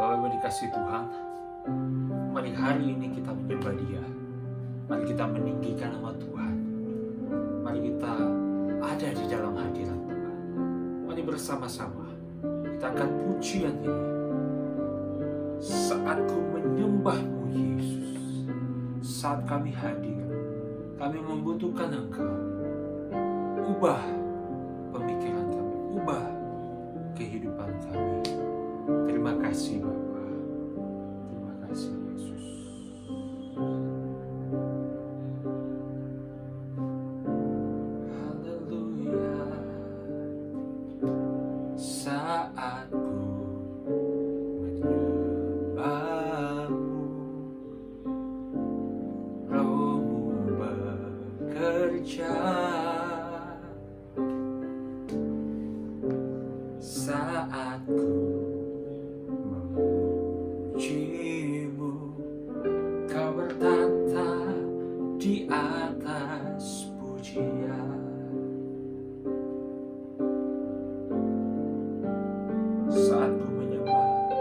Bapak Ibu dikasih Tuhan, mari hari ini kita menyembah Dia. Mari kita meninggikan nama Tuhan. Mari kita ada di dalam hadirat Tuhan. Mari bersama-sama kita angkat pujian ini. Saat ku menyembah-Mu Yesus, saat kami hadir, kami membutuhkan Engkau. Ubah pemikiran kami, ubah kehidupan kami. Terima kasih Bapa. Terima kasih Yesus. Haleluya. Saat ku menyembah-Mu, Roh-Mu bekerja. Saat ku memuji-Mu, Kau bertata di atas pujian. Saat ku menyembah,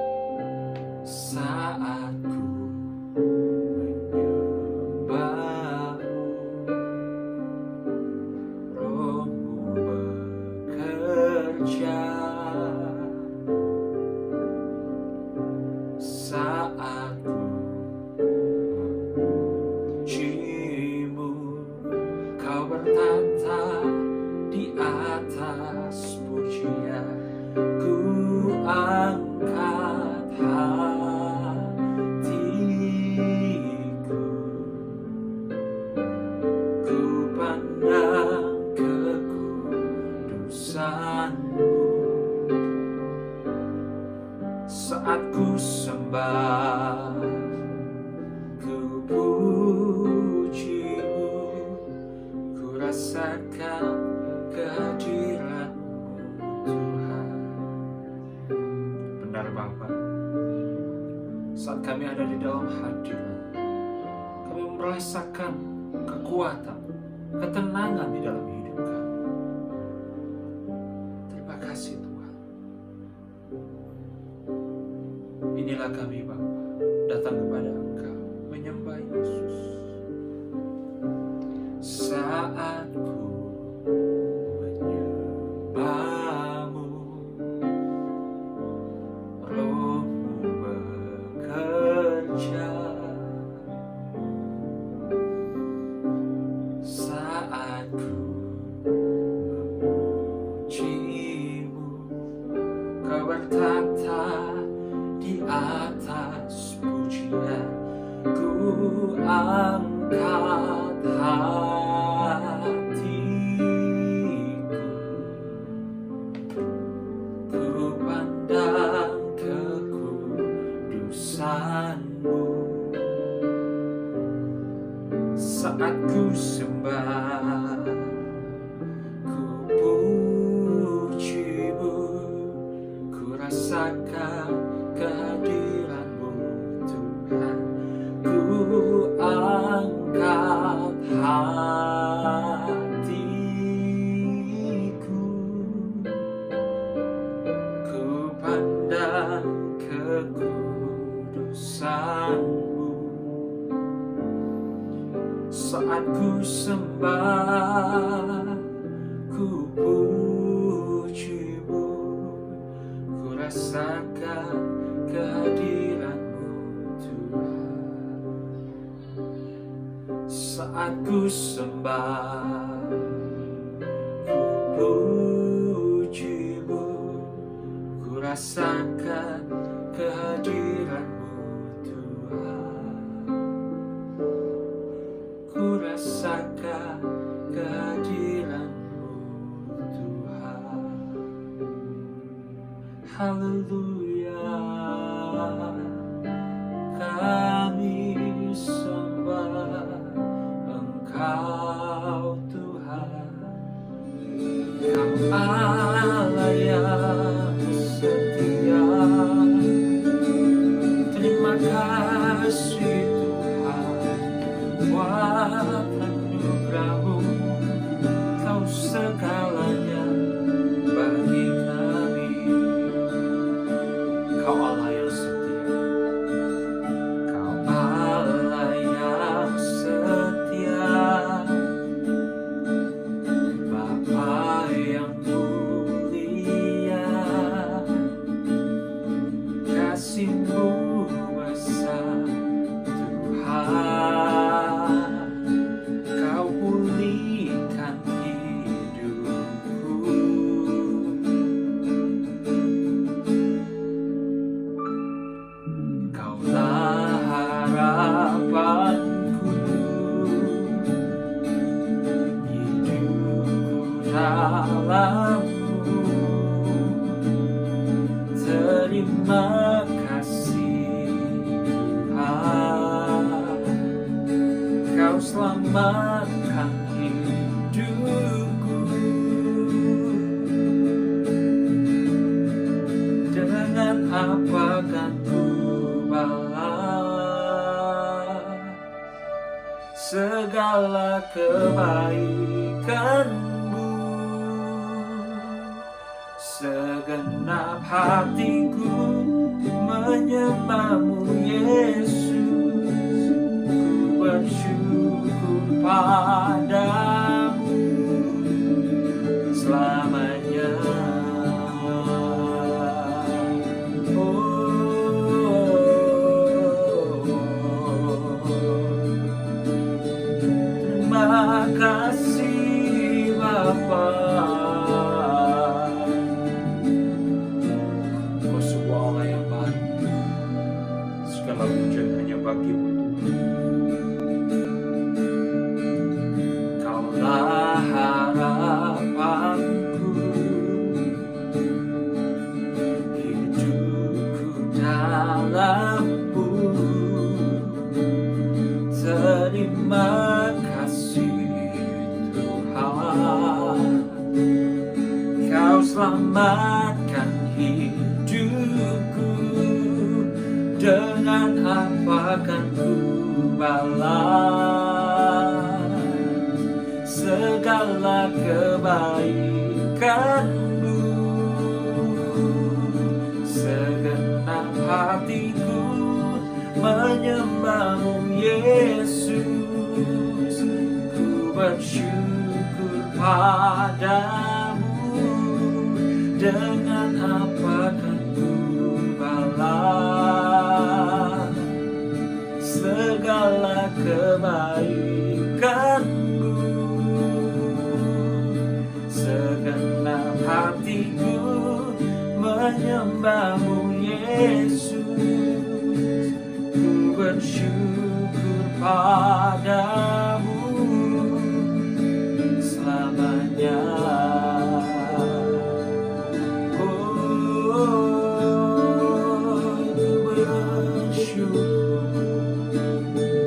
saat ku menyembah-Mu, Roh-Mu bekerja. Saat ku memuji-Mu, Kau bertata di atas pujian. Ku angkat hatiku, ku pandang kekudusan-Mu. Saat ku sembah, ku puji-Mu, ku rasakan kehadiran-Mu Tuhan. Benar Bapa, saat kami ada di dalam hadirat, kami merasakan kekuatan, ketenangan di dalam hidup kami. Terima kasih Tuhan. Inilah kami Bapa, datang kepada Engkau, menyembah Yesus. Saat ku menyembah-Mu, Roh-Mu bekerja. Saat ku memuji-Mu, Kau bertata di atas pujian. Ku angkat hatiku, ku pandang kekudusan-Mu. Saat ku sembah, ku puji-Mu, ku rasakan kehadiran-Mu Tuhan. Ku angkat hatiku, ku pandang kekudusan-Mu. Saat ku sembah, ku puji-Mu, ku rasakan kehadiran-Mu Tuhan. Saat ku sembah, ku puji-Mu, ku rasakan kehadiran-Mu Tuhan. Ku rasakan kehadiran-Mu Tuhan. Haleluya. Kami sembah Engkau Tuhan, Kau Allah yang setia. Terima kasih Tuhan buat anugerah-Mu. Kau segalanya bagi kami. kasih-Mu besar Tuhan, Kau pulihkan hidupku. Kaulah harapanku, hidupku dalam-Mu. Terima kasih Tuhan, Kau selamatkan hidupku. Dengan apa kan ku balas segala kebaikan-Mu? Segenap hatiku menyembah-Mu Yesus, ku bersyukur padamu selamanya. Terima kasih Bapa. Kau sebuah Allah yang baik, segala pujian hanya bagi-Mu Tuhan. Kaulah harapanku, hidupku dalam-Mu. Terima kasih Tuhan, Kau selamatkan hidupku. Dengan apa kan ku balas segala kebaikan-Mu? Segenap hatiku menyembah-Mu Yesus, ku bersyukur padamu. Dengan apa kan ku balas segala kebaikan-Mu? Segenap hatiku menyembah-Mu Yesus, ku bersyukur padamu selamanya.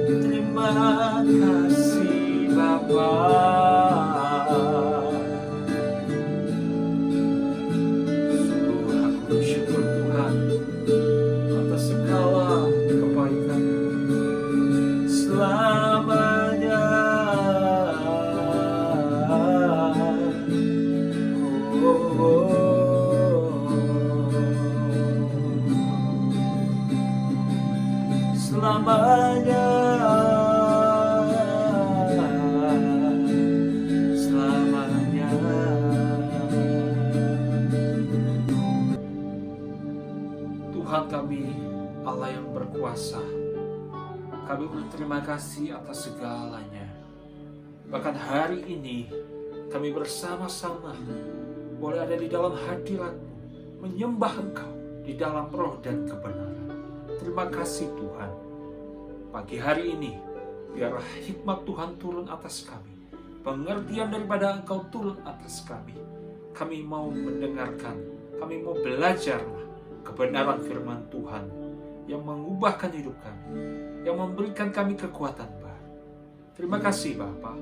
Terima kasih Bapa. Sungguh aku bersyukur Tuhan atas segala kebaikan selamanya. Selamanya, selamanya. Tuhan kami, Allah yang berkuasa, kami berterima kasih atas segalanya. Bahkan hari ini kami bersama-sama boleh ada di dalam hadirat-Mu, menyembah Engkau di dalam roh dan kebenaran. Terima kasih Tuhan. Pagi hari ini, biarlah hikmat Tuhan turun atas kami. Pengertian daripada Engkau turun atas kami. Kami mau mendengarkan, kami mau belajar kebenaran firman Tuhan yang mengubahkan hidup kami, yang memberikan kami kekuatan baru. Terima kasih Bapa.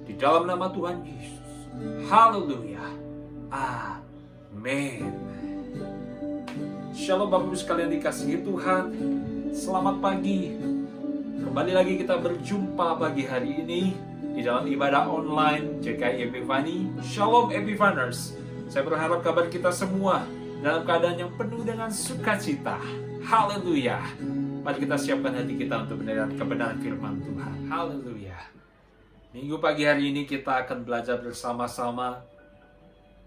Di dalam nama Tuhan Yesus. Haleluya. Amin. Shalom Bapak Ibu sekalian dikasihi Tuhan. Selamat pagi. Kembali lagi kita berjumpa pagi hari ini di dalam ibadah online JKI Epifani. Shalom Epifaners. Saya berharap kabar kita semua dalam keadaan yang penuh dengan sukacita. Haleluya. Mari kita siapkan hati kita untuk mendengar kebenaran firman Tuhan. Haleluya. Minggu pagi hari ini kita akan belajar bersama-sama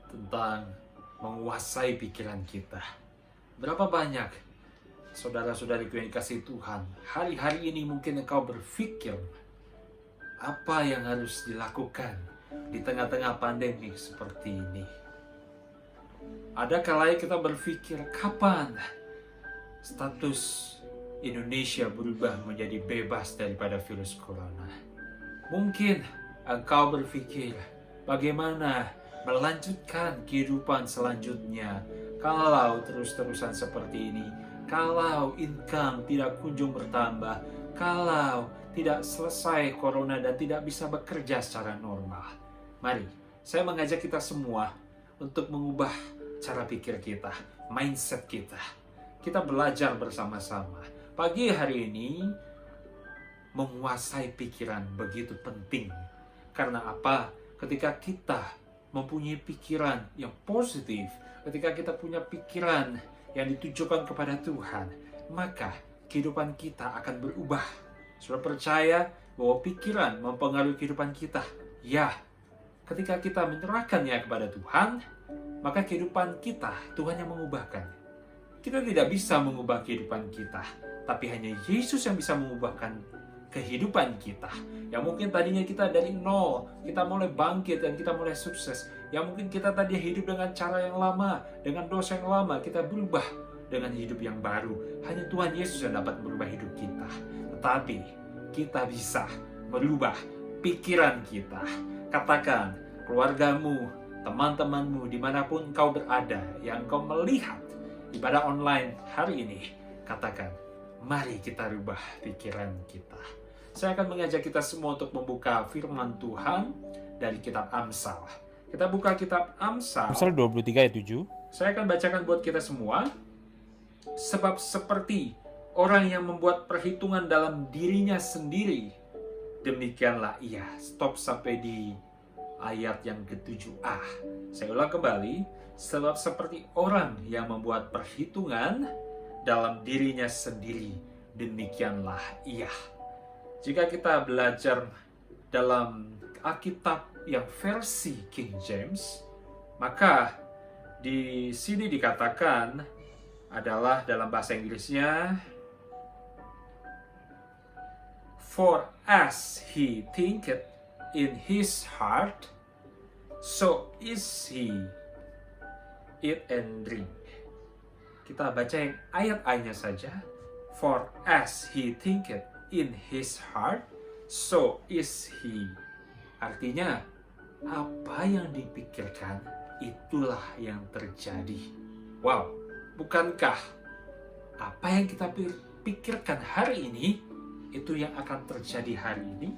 tentang menguasai pikiran kita. Berapa banyak saudara-saudariku yang dikasihi Tuhan, hari-hari ini mungkin engkau berpikir, apa yang harus dilakukan di tengah-tengah pandemi seperti ini? Ada kalanya kita berpikir, kapan status Indonesia berubah menjadi bebas daripada virus corona? Mungkin engkau berpikir, bagaimana melanjutkan kehidupan selanjutnya kalau terus-terusan seperti ini? Kalau income tidak kunjung bertambah, kalau tidak selesai corona dan tidak bisa bekerja secara normal. Mari, saya mengajak kita semua untuk mengubah cara pikir kita, mindset kita. Kita belajar bersama-sama. Pagi hari ini, menguasai pikiran begitu penting. Karena apa? Ketika kita mempunyai pikiran yang positif, ketika kita punya pikiran yang ditujukan kepada Tuhan, maka kehidupan kita akan berubah. Sudah percaya bahwa pikiran mempengaruhi kehidupan kita? Ya, ketika kita menyerahkannya kepada Tuhan, maka kehidupan kita, Tuhan yang mengubahkan. Kita tidak bisa mengubah kehidupan kita, tapi hanya Yesus yang bisa mengubahkan kehidupan kita. Yang mungkin tadinya kita dari nol, kita mulai bangkit dan kita mulai sukses. Yang mungkin kita tadi hidup dengan cara yang lama, dengan dosa yang lama, kita berubah dengan hidup yang baru. Hanya Tuhan Yesus yang dapat merubah hidup kita. Tetapi kita bisa merubah pikiran kita. Katakan, keluargamu, teman-temanmu, dimanapun engkau berada, yang engkau melihat ibadah online hari ini, katakan, mari kita rubah pikiran kita. Saya akan mengajak kita semua untuk membuka firman Tuhan dari kitab Amsal. Kita buka kitab Amsal. Amsal 23 ayat 7. Saya akan bacakan buat kita semua. Sebab seperti orang yang membuat perhitungan dalam dirinya sendiri, demikianlah ia. Stop sampai di ayat yang ke-7a. Saya ulang kembali. Sebab seperti orang yang membuat perhitungan dalam dirinya sendiri, demikianlah ia. Jika kita belajar dalam Alkitab yang versi King James, maka di sini dikatakan adalah dalam bahasa Inggrisnya, for as he thinketh in his heart, so is he eat and drink. Kita baca yang ayat-ayatnya saja. For as he thinketh in his heart, so is he. Artinya, apa yang dipikirkan, itulah yang terjadi. Wow, bukankah apa yang kita pikirkan hari ini, itu yang akan terjadi hari ini?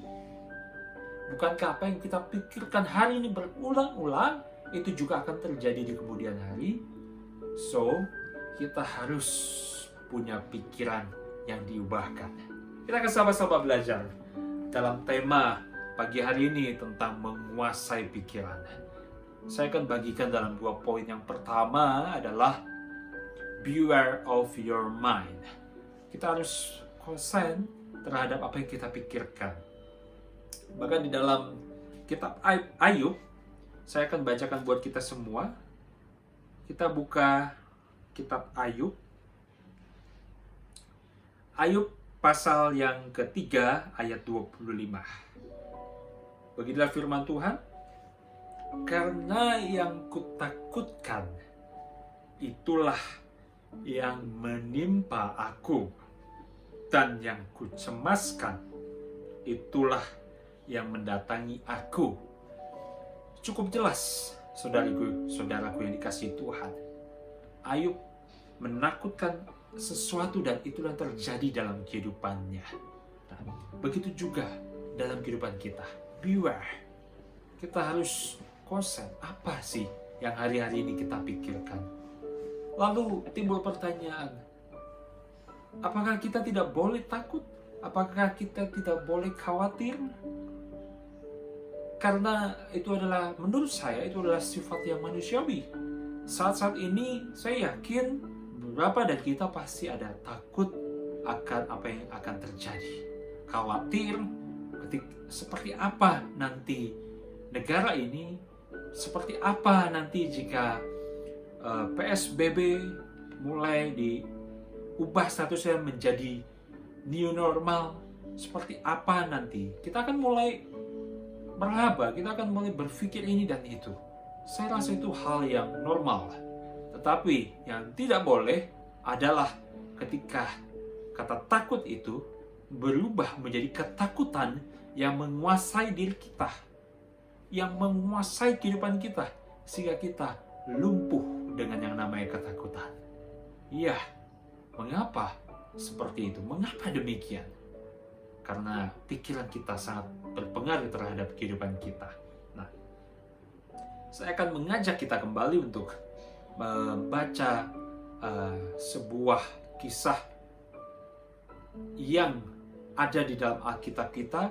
Bukankah apa yang kita pikirkan hari ini berulang-ulang, itu juga akan terjadi di kemudian hari? So, kita harus punya pikiran yang diubahkan. Kita akan sama-sama belajar dalam tema pagi hari ini tentang menguasai pikiran. Saya akan bagikan dalam 2 poin. Yang pertama adalah beware of your mind. Kita harus konsen terhadap apa yang kita pikirkan. Bahkan di dalam kitab Ayub, saya akan bacakan buat kita semua. Kita buka kitab Ayub. Ayub pasal yang ketiga ayat 25. Beginilah firman Tuhan. Karena yang kutakutkan, itulah yang menimpa aku. Dan yang kucemaskan, itulah yang mendatangi aku. Cukup jelas, saudaraku yang dikasihi Tuhan. Ayub menakutkan sesuatu dan itulah terjadi dalam kehidupannya. Nah, begitu juga dalam kehidupan kita. Beware. Kita harus konsen, apa sih yang hari-hari ini kita pikirkan? Lalu timbul pertanyaan, apakah kita tidak boleh takut? Apakah kita tidak boleh khawatir? Karena itu adalah, menurut saya, itu adalah sifat yang manusiawi. Saat-saat ini saya yakin beberapa dari kita pasti ada takut akan apa yang akan terjadi. Khawatir, seperti apa nanti negara ini, seperti apa nanti jika PSBB mulai ubah statusnya menjadi new normal, seperti apa nanti, kita akan mulai meraba, kita akan mulai berpikir ini dan itu. Saya rasa itu hal yang normal. Tetapi yang tidak boleh adalah ketika kata takut itu berubah menjadi ketakutan yang menguasai diri kita, yang menguasai kehidupan kita, sehingga kita lumpuh dengan yang namanya ketakutan. Iya, mengapa seperti itu? Mengapa demikian? Karena pikiran kita sangat berpengaruh terhadap kehidupan kita. Nah, saya akan mengajak kita kembali untuk membaca sebuah kisah yang ada di dalam Alkitab kita,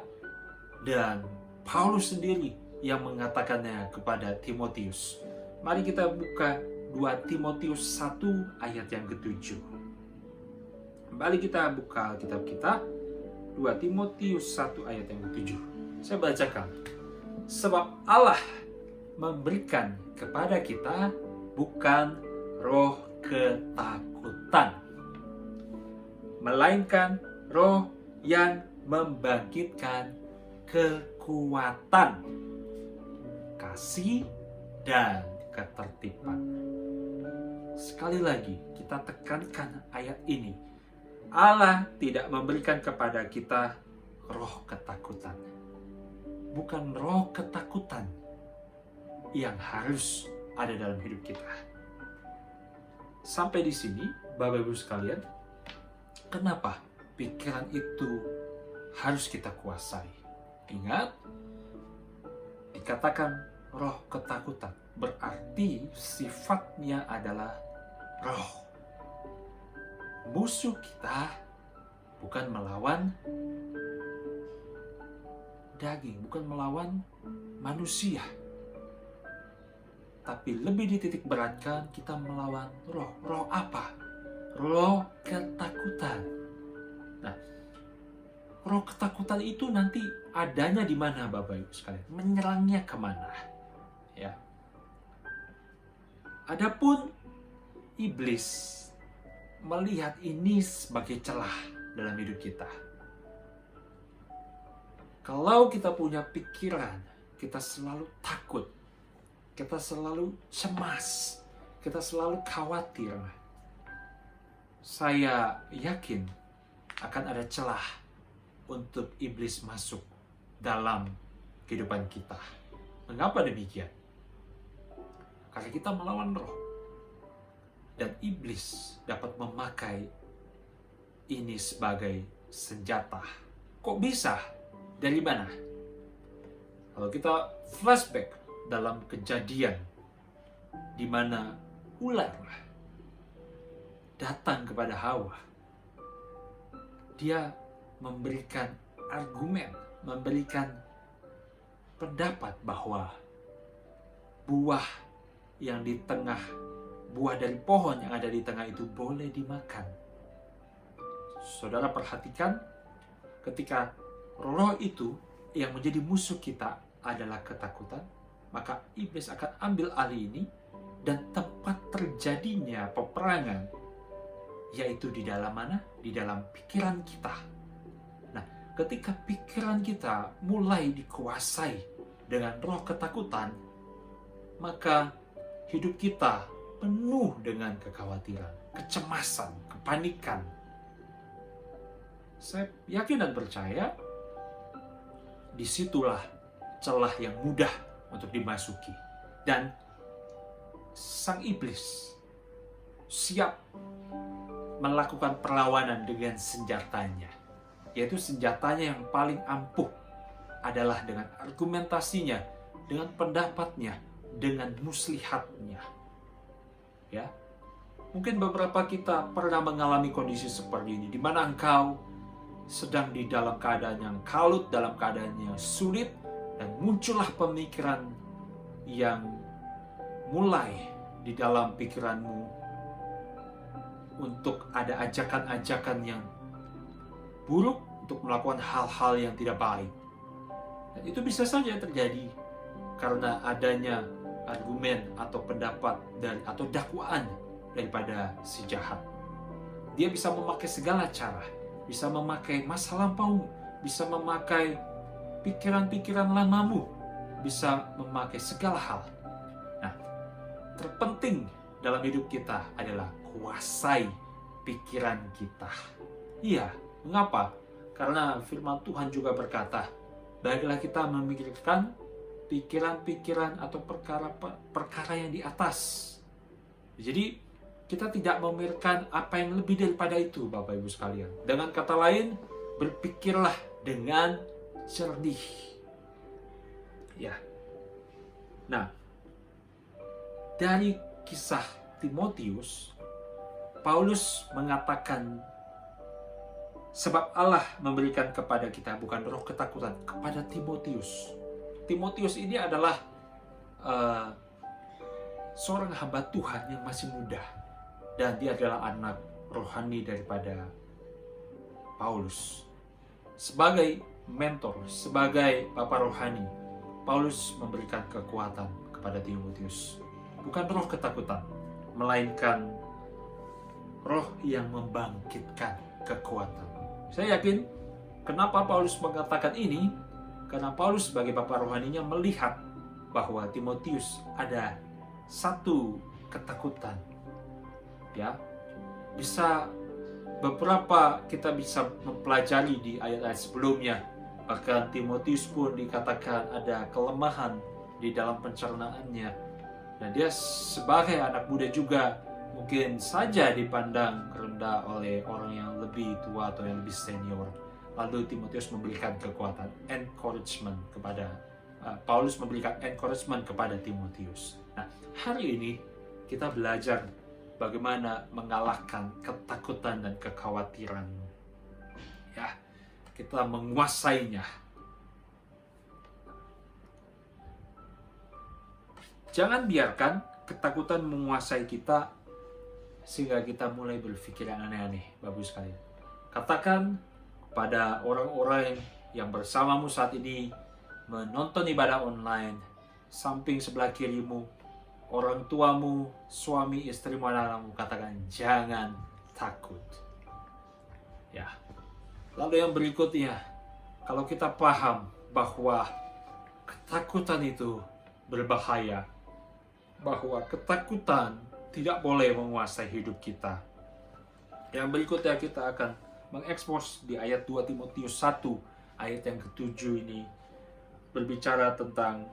dan Paulus sendiri yang mengatakannya kepada Timotius. Mari kita buka 2 Timotius 1 ayat yang ke-7. Kembali kita buka Alkitab kita, 2 Timotius 1 ayat yang ke-7. Saya bacakan. Sebab Allah memberikan kepada kita bukan roh ketakutan, melainkan roh yang membangkitkan kekuatan, kasih, dan ketertiban. Sekali lagi, kita tekankan ayat ini. Allah tidak memberikan kepada kita roh ketakutan. Bukan roh ketakutan yang harus ada dalam hidup kita. Sampai di sini, Bapak Ibu sekalian, kenapa pikiran itu harus kita kuasai? Ingat, dikatakan roh ketakutan, berarti sifatnya adalah roh. Musuh kita bukan melawan daging, bukan melawan manusia, tapi lebih dititik beratkan kita melawan roh. Roh apa? Roh ketakutan. Nah, roh ketakutan itu nanti adanya di mana, Bapak Ibu sekalian? Menyerangnya kemana? Ya. Adapun iblis melihat ini sebagai celah dalam hidup kita. Kalau kita punya pikiran, kita selalu takut, kita selalu cemas, kita selalu khawatir, saya yakin akan ada celah untuk iblis masuk dalam kehidupan kita. Mengapa demikian? Karena kita melawan roh. Dan iblis dapat memakai ini sebagai senjata. Kok bisa? Dari mana? Kalau kita flashback dalam kejadian di mana ular datang kepada Hawa, dia memberikan argumen, memberikan pendapat bahwa buah dari pohon yang ada di tengah itu boleh dimakan. Saudara perhatikan, ketika roh itu yang menjadi musuh kita adalah ketakutan, maka iblis akan ambil alih ini, dan tempat terjadinya peperangan yaitu di dalam mana? Di dalam pikiran kita. Nah, ketika pikiran kita mulai dikuasai dengan roh ketakutan, maka hidup kita penuh dengan kekhawatiran, kecemasan, kepanikan. Saya yakin dan percaya disitulah celah yang mudah untuk dimasuki. Dan sang iblis siap melakukan perlawanan dengan senjatanya. Yaitu senjatanya yang paling ampuh adalah dengan argumentasinya, dengan pendapatnya, dengan muslihatnya. Ya, mungkin beberapa kita pernah mengalami kondisi seperti ini, di mana engkau sedang di dalam keadaan yang kalut, dalam keadaan yang sulit, dan muncullah pemikiran yang mulai di dalam pikiranmu untuk ada ajakan-ajakan yang buruk untuk melakukan hal-hal yang tidak baik. Dan itu bisa saja terjadi karena adanya argumen atau pendapat atau dakwaan daripada si jahat. Dia bisa memakai segala cara, bisa memakai masa lampaumu, bisa memakai pikiran-pikiran lamamu, bisa memakai segala hal. Nah, terpenting dalam hidup kita adalah kuasai pikiran kita. Iya, mengapa? Karena firman Tuhan juga berkata, baiklah kita memikirkan pikiran-pikiran atau perkara yang di atas. Jadi, kita tidak memikirkan apa yang lebih daripada itu, Bapak Ibu sekalian. Dengan kata lain, berpikirlah dengan jernih. Ya. Nah, dari kisah Timotius, Paulus mengatakan sebab Allah memberikan kepada kita bukan roh ketakutan, kepada Timotius. Timotius ini adalah seorang hamba Tuhan yang masih muda, dan dia adalah anak rohani daripada Paulus. Sebagai mentor, sebagai bapak rohani, Paulus memberikan kekuatan kepada Timotius. Bukan roh ketakutan, melainkan roh yang membangkitkan kekuatan. Saya yakin kenapa Paulus mengatakan ini, karena Paulus sebagai bapak rohaninya melihat bahwa Timotius ada satu ketakutan. Ya, bisa beberapa kita bisa mempelajari di ayat-ayat sebelumnya. Bahkan Timotius pun dikatakan ada kelemahan di dalam pencernaannya. Dan dia sebagai anak muda juga mungkin saja dipandang rendah oleh orang yang lebih tua atau yang lebih senior. Lalu Timotius memberikan kekuatan, encouragement kepada Paulus memberikan encouragement kepada Timotius. Nah, hari ini kita belajar bagaimana mengalahkan ketakutan dan kekhawatiran. Ya, kita menguasainya. Jangan biarkan ketakutan menguasai kita sehingga kita mulai berpikir yang aneh-aneh, Bapak sekalian. Katakan kepada orang-orang yang bersamamu saat ini menonton ibadah online, samping sebelah kirimu, orang tuamu, suami, istrimu, anak-anakmu, katakan jangan takut. Ya. Lalu yang berikutnya, kalau kita paham bahwa ketakutan itu berbahaya, bahwa ketakutan tidak boleh menguasai hidup kita. Yang berikutnya kita akan mengekspos di ayat 2 Timotius 1, ayat yang ke-7 ini berbicara tentang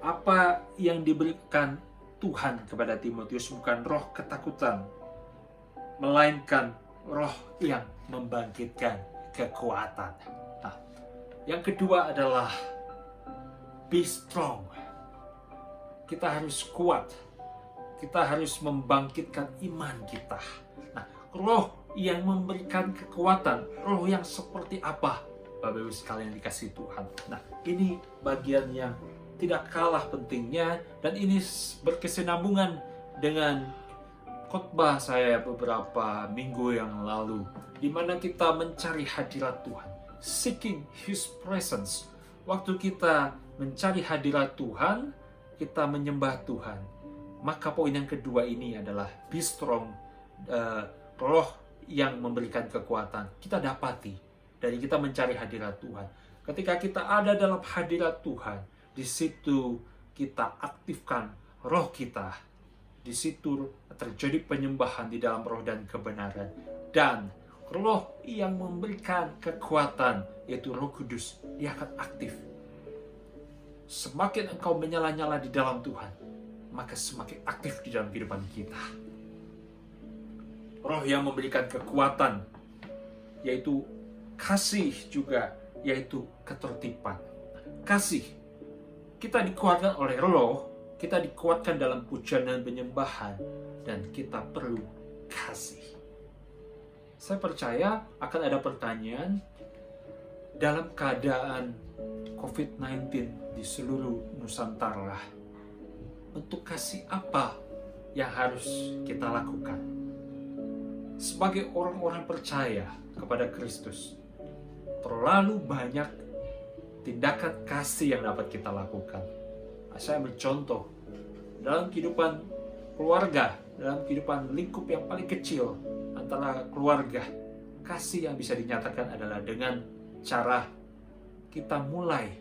apa yang diberikan Tuhan kepada Timotius bukan roh ketakutan, melainkan roh yang membangkitkan kekuatan. Nah, yang kedua adalah be strong. Kita harus kuat. Kita harus membangkitkan iman kita. Nah, roh yang memberikan kekuatan, roh yang seperti apa? Bapak Ibu sekalian dikasih Tuhan. Nah, ini bagian yang tidak kalah pentingnya, dan ini berkesinambungan dengan khotbah saya beberapa minggu yang lalu, di mana kita mencari hadirat Tuhan, seeking His presence. Waktu kita mencari hadirat Tuhan, kita menyembah Tuhan. Maka poin yang kedua ini adalah be strong, roh yang memberikan kekuatan. Kita dapati dari kita mencari hadirat Tuhan. Ketika kita ada dalam hadirat Tuhan, di situ kita aktifkan roh kita. Di situ terjadi penyembahan di dalam roh dan kebenaran. Dan roh yang memberikan kekuatan, yaitu Roh Kudus, dia akan aktif. Semakin engkau menyala-nyala di dalam Tuhan, maka semakin aktif di dalam kehidupan kita. Roh yang memberikan kekuatan, yaitu kasih juga, yaitu ketertiban. Kasih. Kita dikuatkan oleh roh, kita dikuatkan dalam pujian dan penyembahan, dan kita perlu kasih. Saya percaya akan ada pertanyaan dalam keadaan COVID-19 di seluruh Nusantara. Untuk kasih apa yang harus kita lakukan? Sebagai orang-orang percaya kepada Kristus, terlalu banyak tindakan kasih yang dapat kita lakukan. Saya ambil contoh dalam kehidupan keluarga, dalam kehidupan lingkup yang paling kecil antara keluarga. Kasih yang bisa dinyatakan adalah dengan cara kita mulai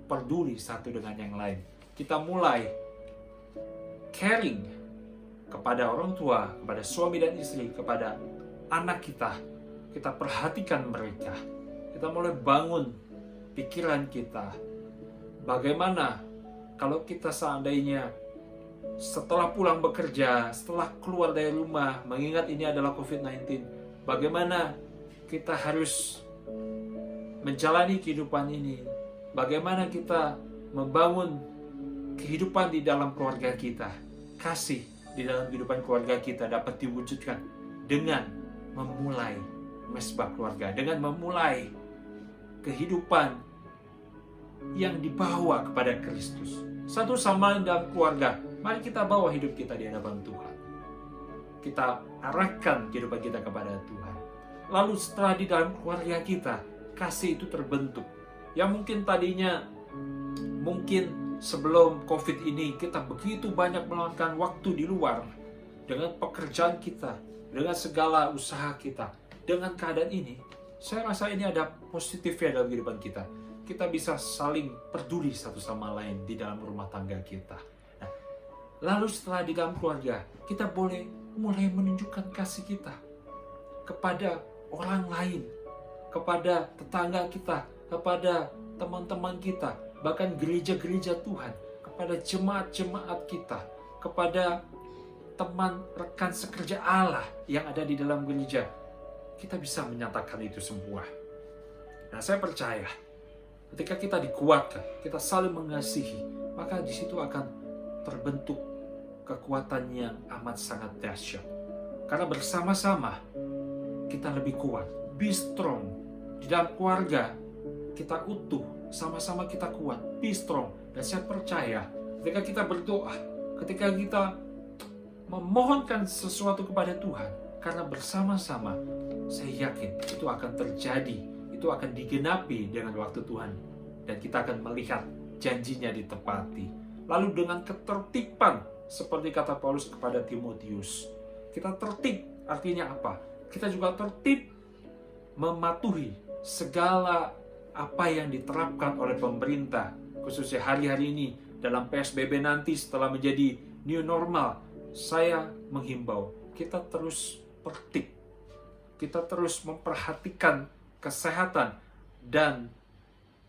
peduli satu dengan yang lain. Kita mulai caring kepada orang tua, kepada suami dan istri, kepada anak kita. Kita perhatikan mereka. Kita mulai bangun pikiran kita. Bagaimana kalau kita seandainya setelah pulang bekerja, setelah keluar dari rumah, mengingat ini adalah COVID-19, bagaimana kita harus menjalani kehidupan ini? Bagaimana kita membangun kehidupan di dalam keluarga kita? Kasih di dalam kehidupan keluarga kita dapat diwujudkan dengan memulai mesbah keluarga, dengan memulai kehidupan yang dibawa kepada Kristus. Satu sama lain dalam keluarga, mari kita bawa hidup kita di hadapan Tuhan. Kita arahkan kehidupan kita kepada Tuhan. Lalu setelah di dalam keluarga kita, kasih itu terbentuk. Yang mungkin tadinya, mungkin sebelum COVID ini, kita begitu banyak meluangkan waktu di luar. Dengan pekerjaan kita, dengan segala usaha kita. Dengan keadaan ini, saya rasa ini ada positifnya dalam kehidupan kita. Kita bisa saling peduli satu sama lain di dalam rumah tangga kita. Nah, lalu setelah di dalam keluarga, kita boleh mulai menunjukkan kasih kita kepada orang lain, kepada tetangga kita, kepada teman-teman kita, bahkan gereja-gereja Tuhan, kepada jemaat-jemaat kita, kepada teman rekan sekerja Allah yang ada di dalam gereja. Kita bisa menyatakan itu semua. Nah, saya percaya ketika kita dikuatkan, kita saling mengasihi, maka di situ akan terbentuk kekuatan yang amat sangat dahsyat. Karena bersama-sama kita lebih kuat. Be strong. Di dalam keluarga kita utuh, sama-sama kita kuat. Be strong. Dan saya percaya ketika kita berdoa, ketika kita memohonkan sesuatu kepada Tuhan, karena bersama-sama, saya yakin itu akan terjadi, itu akan digenapi dengan waktu Tuhan, dan kita akan melihat janjinya ditepati. Lalu dengan ketertiban, seperti kata Paulus kepada Timotius, kita tertib, artinya apa? Kita juga tertib mematuhi segala apa yang diterapkan oleh pemerintah, khususnya hari-hari ini dalam PSBB nanti setelah menjadi new normal. Saya menghimbau kita terus tertib, kita terus memperhatikan kesehatan dan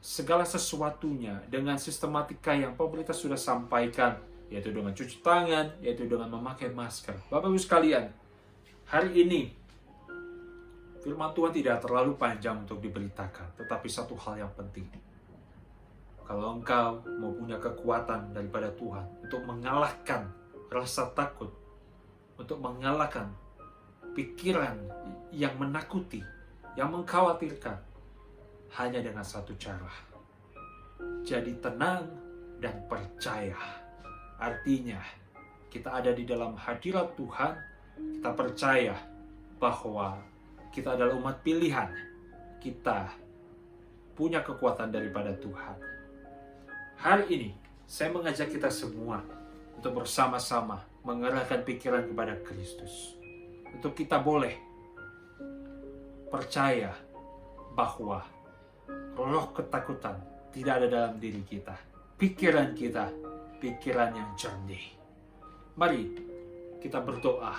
segala sesuatunya dengan sistematika yang pemerintah sudah sampaikan, yaitu dengan cuci tangan, yaitu dengan memakai masker. Bapak Ibu sekalian, hari ini firman Tuhan tidak terlalu panjang untuk diberitakan, tetapi satu hal yang penting. Kalau engkau mau punya kekuatan daripada Tuhan untuk mengalahkan rasa takut, untuk mengalahkan pikiran yang menakuti, yang mengkhawatirkan, hanya dengan satu cara. Jadi tenang dan percaya. Artinya, kita ada di dalam hadirat Tuhan, kita percaya bahwa kita adalah umat pilihan. Kita punya kekuatan daripada Tuhan. Hari ini, saya mengajak kita semua untuk bersama-sama mengarahkan pikiran kepada Kristus. Untuk kita boleh percaya bahwa roh ketakutan tidak ada dalam diri kita. Pikiran kita, pikiran yang jernih. Mari kita berdoa.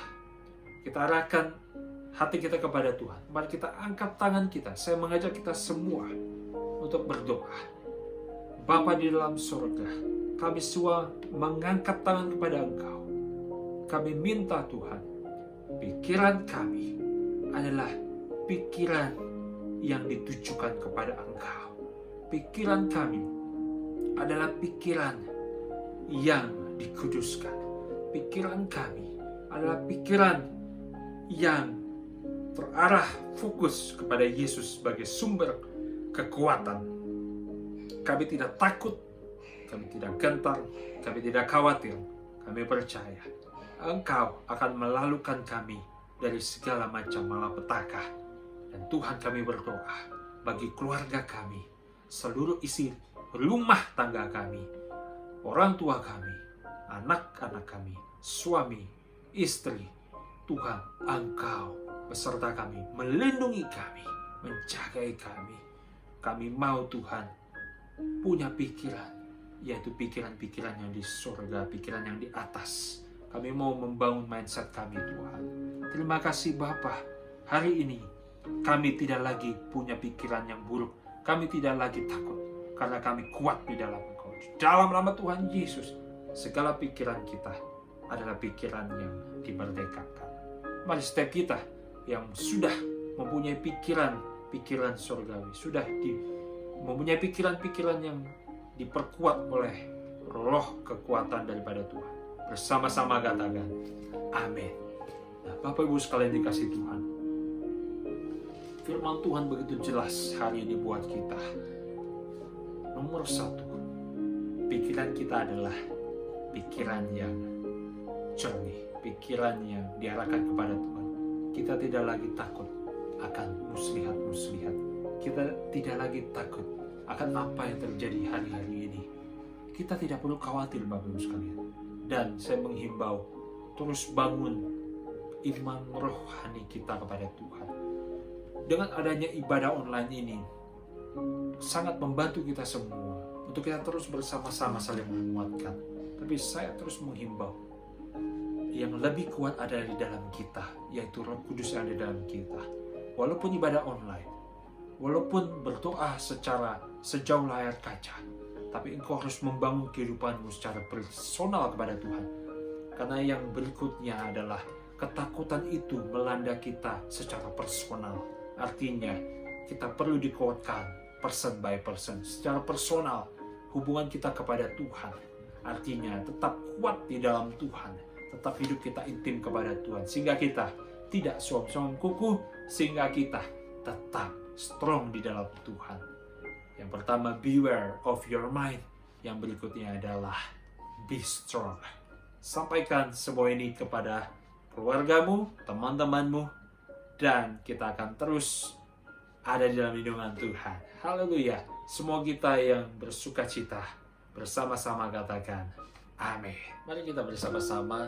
Kita arahkan hati kita kepada Tuhan. Mari kita angkat tangan kita. Saya mengajak kita semua untuk berdoa. Bapa di dalam surga, kami semua mengangkat tangan kepada Engkau. Kami minta Tuhan, pikiran kami adalah pikiran yang ditujukan kepada Engkau. Pikiran kami adalah pikiran yang dikuduskan. Pikiran kami adalah pikiran yang terarah fokus kepada Yesus sebagai sumber kekuatan. Kami tidak takut, kami tidak gentar, kami tidak khawatir. Kami percaya Engkau akan melalukan kami dari segala macam malapetaka. Dan Tuhan, kami berdoa bagi keluarga kami, seluruh isi rumah tangga kami, orang tua kami, anak-anak kami, suami, istri. Tuhan, Engkau beserta kami, melindungi kami, menjagai kami. Kami mau Tuhan punya pikiran, yaitu pikiran-pikiran yang di surga, pikiran yang di atas. Kami mau membangun mindset kami Tuhan. Terima kasih Bapa. Hari ini kami tidak lagi punya pikiran yang buruk. Kami tidak lagi takut karena kami kuat di dalam Engkau. Dalam nama Tuhan Yesus, segala pikiran kita adalah pikiran yang dimerdekakan. Mari setiap kita yang sudah mempunyai pikiran surgawi, sudah mempunyai pikiran-pikiran yang diperkuat oleh roh kekuatan daripada Tuhan, bersama-sama katakan amin. Nah, Bapak Ibu sekalian dikasih Tuhan, firman Tuhan begitu jelas hari ini buat kita. Nomor 1, pikiran kita adalah pikiran yang jernih, pikiran yang diarahkan kepada Tuhan. Kita tidak lagi takut akan muslihat-muslihat. Kita tidak lagi takut akan apa yang terjadi hari-hari ini. Kita tidak perlu khawatir Bapak Ibu sekalian. Dan saya menghimbau terus bangun iman rohani kita kepada Tuhan. Dengan adanya ibadah online ini sangat membantu kita semua untuk kita terus bersama-sama saling menguatkan. Tapi saya terus menghimbau yang lebih kuat ada di dalam kita, yaitu Roh Kudus yang ada di dalam kita. Walaupun ibadah online, walaupun berdoa secara sejauh layar kaca, tapi engkau harus membangun kehidupanmu secara personal kepada Tuhan. Karena yang berikutnya adalah ketakutan itu melanda kita secara personal. Artinya kita perlu dikuatkan person by person, secara personal, hubungan kita kepada Tuhan. Artinya tetap kuat di dalam Tuhan, tetap hidup kita intim kepada Tuhan, sehingga kita tidak sombong kuku, sehingga kita tetap strong di dalam Tuhan. Yang pertama, beware of your mind. Yang berikutnya adalah be strong. Sampaikan semua ini kepada keluargamu, teman-temanmu, dan kita akan terus ada di dalam lindungan Tuhan. Haleluya. Semua kita yang bersuka cita bersama-sama katakan amin. Mari kita bersama-sama,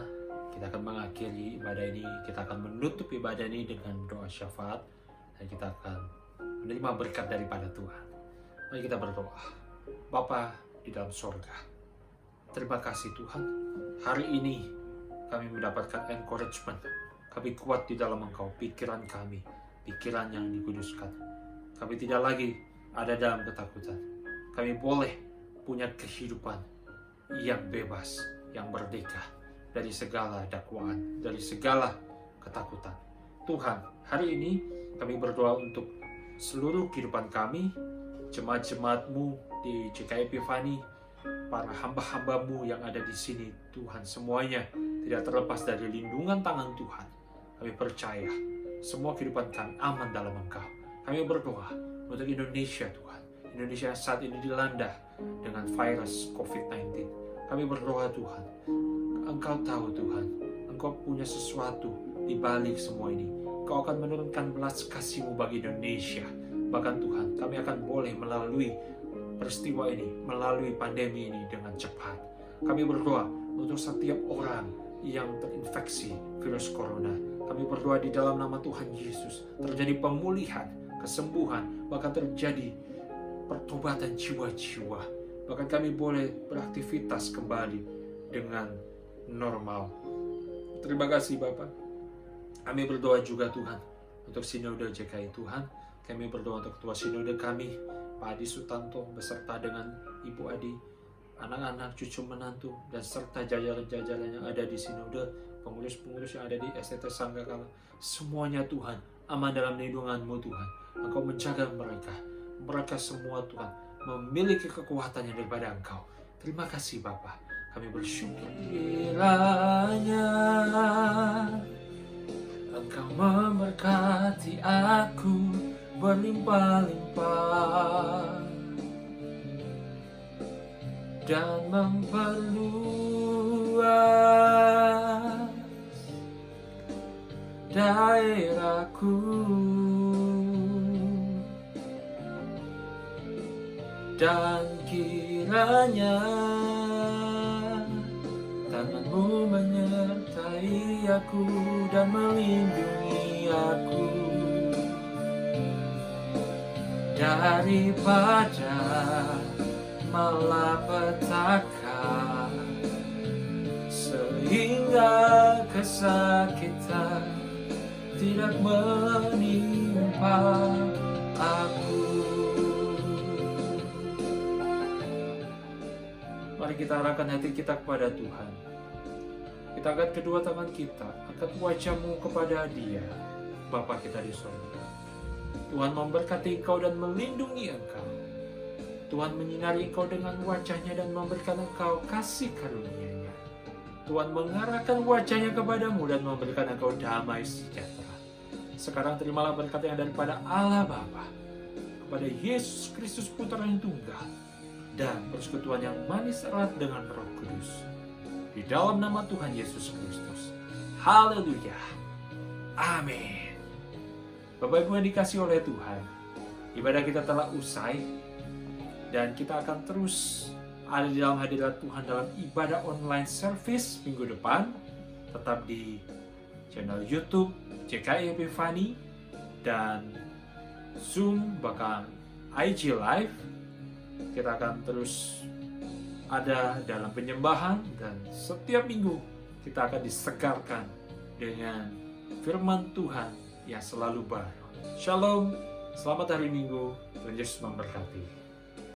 kita akan mengakhiri ibadah ini, kita akan menutup ibadah ini dengan doa syafaat, dan kita akan menerima berkat daripada Tuhan. Mari kita berdoa. Bapa di dalam sorga, terima kasih Tuhan. Hari ini kami mendapatkan encouragement. Kami kuat di dalam Engkau, pikiran kami, pikiran yang dikuduskan. Kami tidak lagi ada dalam ketakutan. Kami boleh punya kehidupan yang bebas, yang merdeka dari segala dakwaan, dari segala ketakutan. Tuhan, hari ini kami berdoa untuk seluruh kehidupan kami, jemaat-jemaat-Mu di GKI Epifani, para hamba-hamba-Mu yang ada di sini, Tuhan, semuanya tidak terlepas dari lindungan tangan Tuhan. Kami percaya semua kehidupan kami aman dalam Engkau. Kami berdoa untuk Indonesia, Tuhan. Indonesia saat ini dilanda dengan virus COVID-19. Kami berdoa Tuhan, Engkau tahu Tuhan, Engkau punya sesuatu di balik semua ini. Engkau akan menurunkan belas kasih-Mu bagi Indonesia. Bahkan Tuhan, kami akan boleh melalui peristiwa ini, melalui pandemi ini dengan cepat. Kami berdoa untuk setiap orang yang terinfeksi virus corona. Kami berdoa di dalam nama Tuhan Yesus, terjadi pemulihan, kesembuhan, bahkan terjadi pertobatan jiwa-jiwa. Bahkan kami boleh beraktivitas kembali dengan normal. Terima kasih Bapak. Kami berdoa juga Tuhan untuk Sinode GKI Tuhan. Kami berdoa untuk Ketua Sinode kami, Pak Adi Sutanto, beserta dengan Ibu Adi, anak-anak, cucu menantu, dan serta jajaran-jajaran yang ada di Sinode, pengurus-pengurus yang ada di STT Sanggakala. Semuanya Tuhan, aman dalam lindungan-Mu Tuhan. Engkau menjaga mereka. Mereka semua Tuhan memiliki kekuatan yang daripada Engkau. Terima kasih Bapa. Kami bersyukur. Kiranya Engkau memberkati aku berlimpah-limpah dan memperluas daerahku, dan kiranya tangan Tuhanmu menyertai aku dan melindungi aku daripada malapetaka, sehingga kesakitan tidak menimpa aku. Mari kita arahkan hati kita kepada Tuhan. Kita angkat kedua tangan kita, angkat wajahmu kepada Dia, Bapa kita di surga. Tuhan memberkati engkau dan melindungi engkau. Tuhan menyinari engkau dengan wajahnya dan memberikan engkau kasih karunia-Nya. Tuhan mengarahkan wajahnya kepadamu dan memberikan engkau damai sejahtera. Sekarang terimalah berkat yang daripada Allah Bapa, kepada Yesus Kristus Putra yang tunggal, dan persekutuan yang manis erat dengan Roh Kudus. Di dalam nama Tuhan Yesus Kristus. Haleluya. Amin. Bapak Ibu yang dikasihi oleh Tuhan, ibadah kita telah usai, dan kita akan terus ada di dalam hadirat Tuhan dalam ibadah online service minggu depan. Tetap di channel YouTube JKI Epifani dan Zoom bahkan IG Live. Kita akan terus ada dalam penyembahan, dan setiap minggu kita akan disegarkan dengan firman Tuhan yang selalu baru. Shalom, selamat hari Minggu, Tuhan Yesus memberkati.